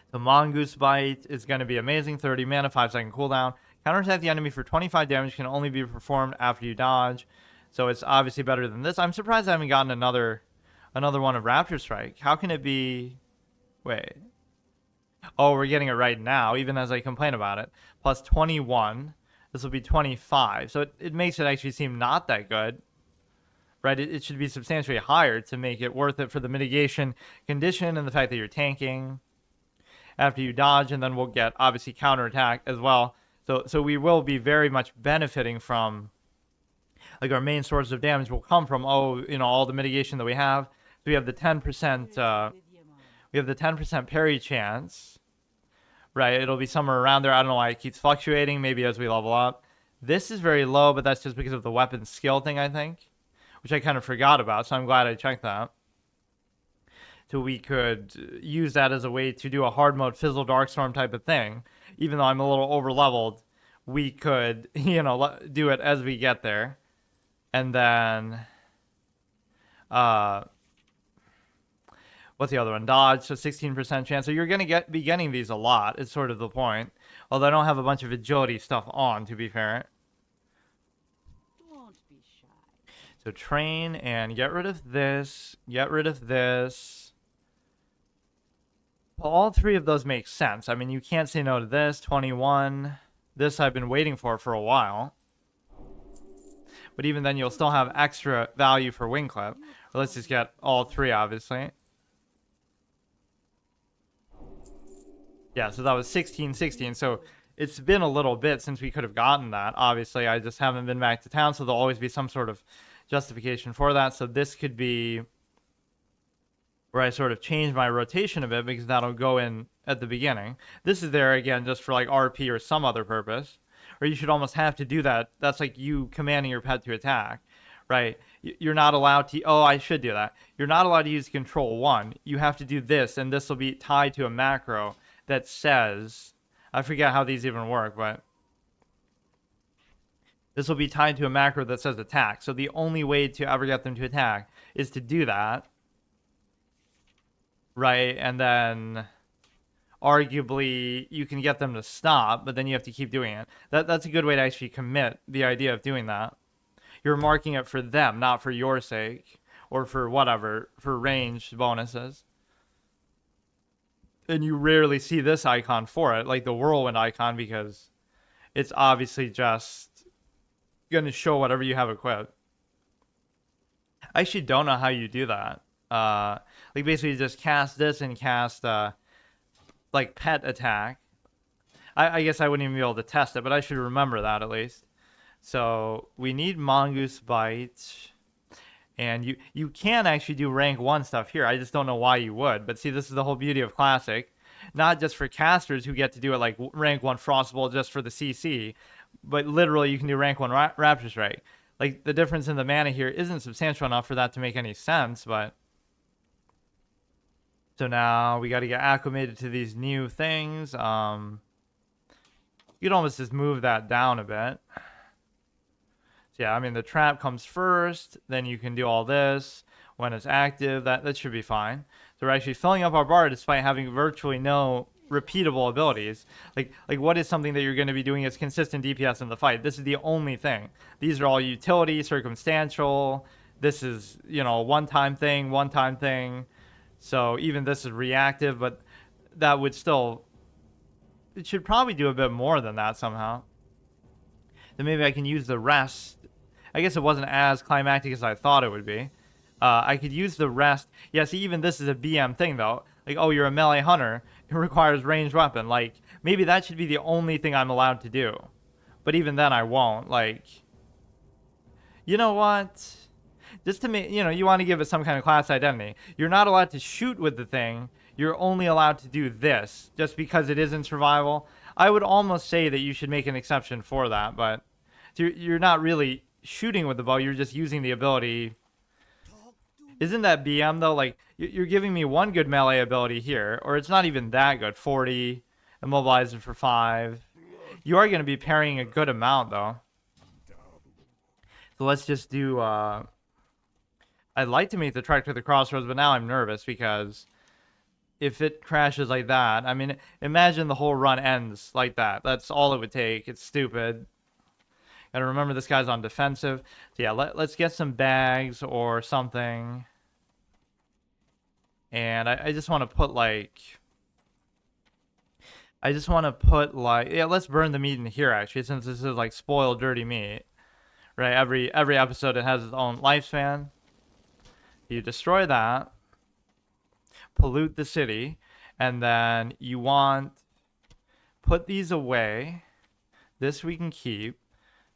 The Mongoose Bite is going to be amazing. 30 mana, 5-second cooldown. Counterattack the enemy for 25 damage, can only be performed after you dodge. So it's obviously better than this. I'm surprised I haven't gotten another one of Raptor Strike. How can it be... Wait. Oh, we're getting it right now, even as I complain about it. Plus 21. This will be 25. So it makes it actually seem not that good. Right? It should be substantially higher to make it worth it for the mitigation condition and the fact that you're tanking after you dodge, and then we'll get obviously counterattack as well. So we will be very much benefiting from, like, our main source of damage will come from all the mitigation that we have. So we have the 10% we have the 10% parry chance, right? It'll be somewhere around there. I don't know why it keeps fluctuating, maybe as we level up. This is very low, but that's just because of the weapon skill thing, I think, which I kind of forgot about, so I'm glad I checked that. So we could use that as a way to do a hard mode Fizzle Darkstorm type of thing. Even though I'm a little over leveled, we could, do it as we get there. And then, what's the other one? Dodge, so 16% chance. So you're going to be getting these a lot, is sort of the point. Although I don't have a bunch of agility stuff on, to be fair. Won't be shy. So train and get rid of this, get rid of this. Well, all three of those make sense. I mean, you can't say no to this. 21. This I've been waiting for a while. But even then, you'll still have extra value for Wing Clip. Let's just get all three, obviously. Yeah, so that was 16. So it's been a little bit since we could have gotten that. Obviously, I just haven't been back to town, so there'll always be some sort of justification for that. So this could be where I sort of change my rotation a bit, because that'll go in at the beginning. This is there again just for like RP or some other purpose, or you should almost have to do that. That's like you commanding your pet to attack, right? You're not allowed to, I should do that. You're not allowed to use control 1. You have to do this, and this will be tied to a macro that says, I forget how these even work, but this will be tied to a macro that says attack. So the only way to ever get them to attack is to do that. Right, and then arguably you can get them to stop, but then you have to keep doing it. That's a good way to actually commit the idea of doing that. You're marking it for them, not for your sake or for whatever, for range bonuses. And you rarely see this icon for it, like the whirlwind icon, because it's obviously just going to show whatever you have equipped. I actually don't know how you do that. Like basically just cast this and cast like pet attack. I guess I wouldn't even be able to test it, but I should remember that at least. So we need Mongoose Bite. And you can actually do rank 1 stuff here. I just don't know why you would. But see, this is the whole beauty of Classic. Not just for casters who get to do it like rank 1 Frostbolt just for the CC, but literally you can do rank 1 Rapture Strike. Like, the difference in the mana here isn't substantial enough for that to make any sense, but... So now we got to get acclimated to these new things. You could almost just move that down a bit. So yeah, I mean, the trap comes first, then you can do all this when it's active. That should be fine. So we're actually filling up our bar despite having virtually no repeatable abilities. Like what is something that you're going to be doing as consistent DPS in the fight? This is the only thing. These are all utility, circumstantial. This is, you know, one-time thing. So even this is reactive, but that would still... It should probably do a bit more than that somehow. Then maybe I can use the rest. I guess it wasn't as climactic as I thought it would be. I could use the rest. Yeah, see, even this is a BM thing, though. Like, oh, you're a melee hunter. It requires ranged weapon. Like, maybe that should be the only thing I'm allowed to do. But even then, I won't. Like, you know what? Just to make, you know, you want to give it some kind of class identity. You're not allowed to shoot with the thing. You're only allowed to do this just because it is in survival. I would almost say that you should make an exception for that, but you're not really shooting with the bow. You're just using the ability. Isn't that BM, though? Like, you're giving me one good melee ability here, or it's not even that good. 40, immobilizing for 5. You are going to be parrying a good amount, though. So let's just do... I'd like to make the trek to the crossroads, but now I'm nervous because... If it crashes like that, I mean, imagine the whole run ends like that. That's all it would take. It's stupid. Gotta remember this guy's on defensive. So yeah, let's get some bags or something. And I just want to put like... Yeah, let's burn the meat in here, actually, since this is like spoiled, dirty meat. Right, every episode, it has its own lifespan. You destroy that. Pollute the city, and then you want put these away. This we can keep.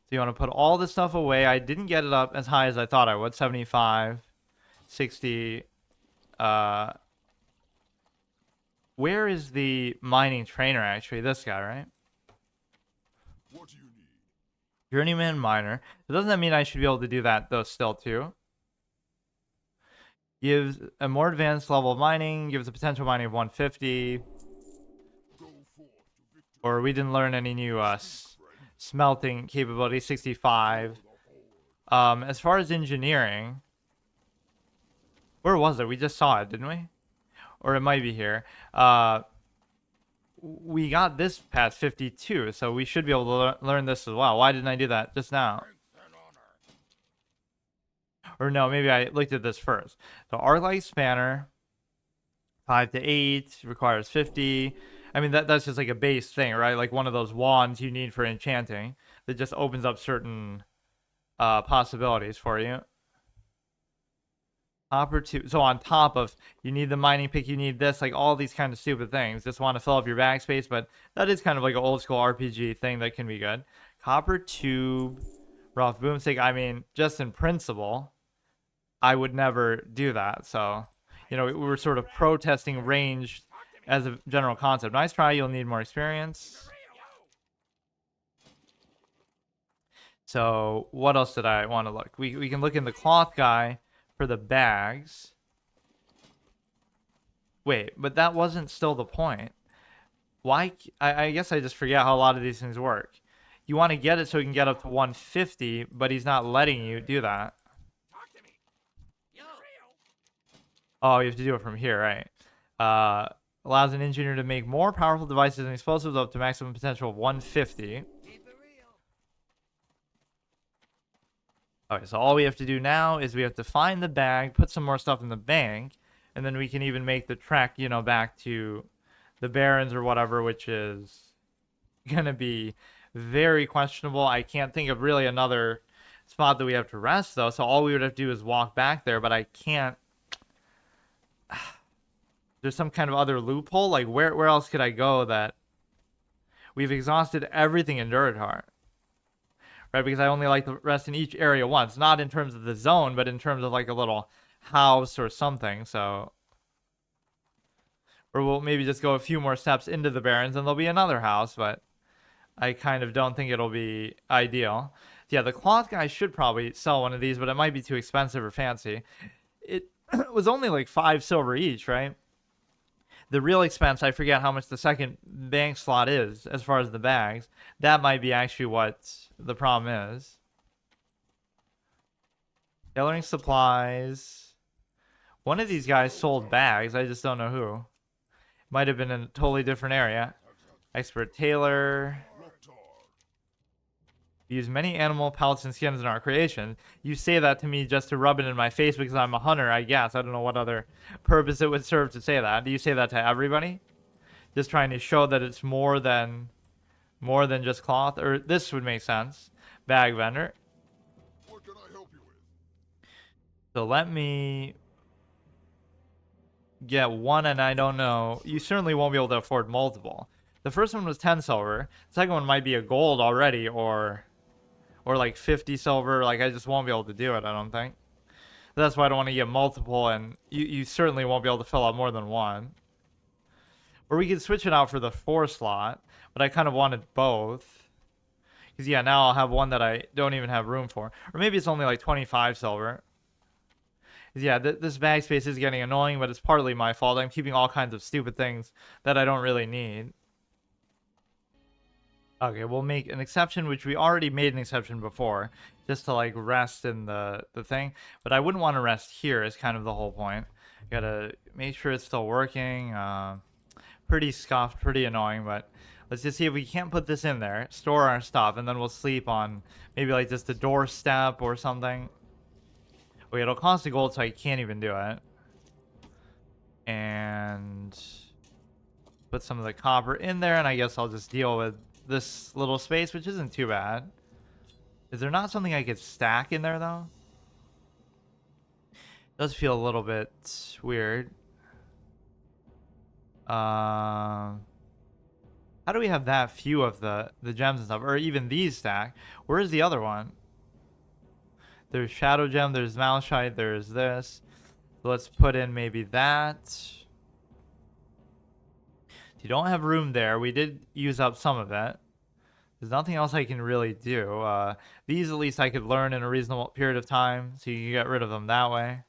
So you want to put all this stuff away. I didn't get it up as high as I thought I would. 75, 60. Where is the mining trainer, actually? This guy, right? What do you need? Journeyman miner. So doesn't that mean I should be able to do that though still too? Gives a more advanced level of mining, gives a potential mining of 150. Or we didn't learn any new smelting capability, 65. As far as engineering, where was it? We just saw it, didn't we? Or it might be here. We got this past 52, so we should be able to learn this as well. Why didn't I do that just now? Or no, maybe I looked at this first. So Arclight Spanner, 5 to 8, requires 50. I mean, that's just like a base thing, right? Like one of those wands you need for enchanting that just opens up certain possibilities for you. So on top of, you need the mining pick, you need this, like all these kind of stupid things. Just want to fill up your backspace, but that is kind of like an old school RPG thing that can be good. Copper tube, rough boomstick. I mean, just in principle, I would never do that. So, you know, we were sort of protesting range as a general concept. Nice try. You'll need more experience. So what else did I want to look? We can look in the cloth guy for the bags. Wait, but that wasn't still the point. Why? I guess I just forget how a lot of these things work. You want to get it so you can get up to 150, but he's not letting you do that. Oh, you have to do it from here, right? Allows an engineer to make more powerful devices and explosives up to maximum potential of 150. Okay, so all we have to do now is we have to find the bag, put some more stuff in the bank, and then we can even make the trek, you know, back to the Barrens or whatever, which is gonna be very questionable. I can't think of really another spot that we have to rest, though, so all we would have to do is walk back there, but I can't. There's some kind of other loophole. Like, where else could I go that we've exhausted everything in Durotar? Right, because I only like to rest in each area once, not in terms of the zone, but in terms of like a little house or something. So, or we'll maybe just go a few more steps into the Barrens and there'll be another house, but I kind of don't think it'll be ideal. Yeah, the cloth guy should probably sell one of these, but it might be too expensive or fancy. It was only like 5 silver each, right? The real expense, I forget how much the second bank slot is as far as the bags. That might be actually what the problem is. Tailoring supplies. One of these guys sold bags. I just don't know who. Might have been in a totally different area. Expert tailor. Use many animal pellets and skins in our creation. You say that to me just to rub it in my face because I'm a hunter, I guess. I don't know what other purpose it would serve to say that. Do you say that to everybody? Just trying to show that it's more than just cloth? Or this would make sense. Bag vendor. What can I help you with? So let me get one, and I don't know. You certainly won't be able to afford multiple. The first one was 10 silver. The second one might be a gold already, or like 50 silver. Like, I just won't be able to do it, I don't think. That's why I don't want to get multiple, and you certainly won't be able to fill out more than one. Or we could switch it out for the 4 slot, but I kind of wanted both. Because, yeah, now I'll have one that I don't even have room for. Or maybe it's only like 25 silver. Yeah, this bag space is getting annoying, but it's partly my fault. I'm keeping all kinds of stupid things that I don't really need. Okay, we'll make an exception, which we already made an exception before, just to like rest in the thing. But I wouldn't want to rest here is kind of the whole point. Gotta make sure it's still working. Pretty scuffed, pretty annoying, but let's just see if we can't put this in there, store our stuff, and then we'll sleep on maybe like just a doorstep or something. Okay, it'll cost a gold, so I can't even do it. And put some of the copper in there, and I guess I'll just deal with this little space, which isn't too bad. Is there not something I could stack in there, though? It does feel a little bit weird. How do we have that few of the gems and stuff? Or even these stack? Where's the other one? There's Shadow Gem, there's Malachite, there's this. So let's put in maybe that. You don't have room there. We did use up some of it. There's nothing else I can really do. These at least I could learn in a reasonable period of time, so you can get rid of them that way.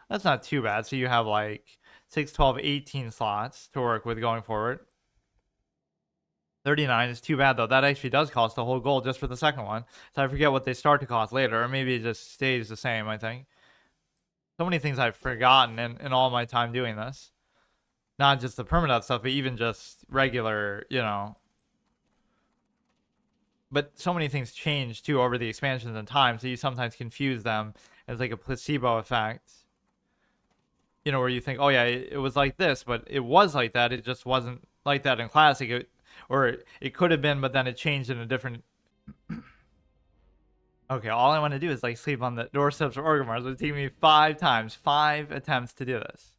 That's not too bad. So you have like 6, 12, 18 slots to work with going forward. 39 is too bad, though. That actually does cost a whole gold just for the second one. So I forget what they start to cost later, or maybe it just stays the same, I think. So many things I've forgotten in all my time doing this. Not just the permanent stuff, but even just regular, you know. But so many things change, too, over the expansions and time, so you sometimes confuse them as like a placebo effect. You know, where you think, oh yeah, it was like this, but it was like that. It just wasn't like that in Classic. Or it could have been, but then it changed in a different... Okay, all I want to do is like sleep on the doorsteps of Orgrimmar. So it's taking me 5 times, 5 attempts to do this.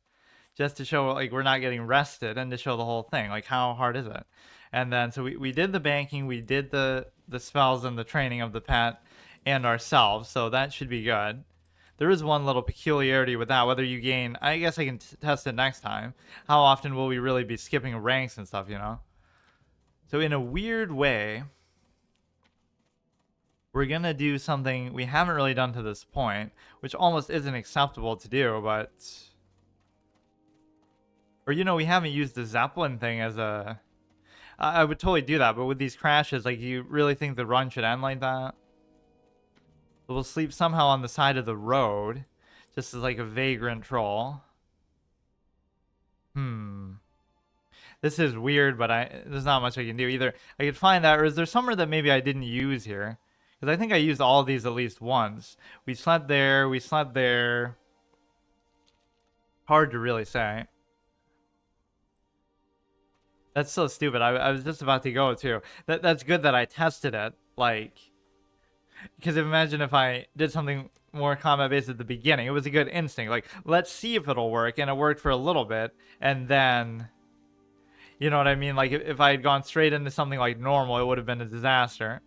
Just to show like we're not getting rested and to show the whole thing. Like, how hard is it? And then, so we did the banking, we did the spells and the training of the pet and ourselves. So that should be good. There is one little peculiarity with that, whether you gain... I guess I can test it next time. How often will we really be skipping ranks and stuff, you know? So in a weird way, we're going to do something we haven't really done to this point, which almost isn't acceptable to do, but... Or, you know, we haven't used the Zeppelin thing as a... I would totally do that, but with these crashes, like, you really think the run should end like that? So we'll sleep somehow on the side of the road, just as like a vagrant troll. This is weird, but there's not much I can do. Either I could find that, or is there somewhere that maybe I didn't use here? Because I think I used all of these at least once. We slept there. We slept there. Hard to really say. That's so stupid. I was just about to go too. That's good that I tested it. Like, because imagine if I did something more combat based at the beginning. It was a good instinct. Like, let's see if it'll work, and it worked for a little bit, and then, you know what I mean? Like, if I had gone straight into something like normal, it would have been a disaster.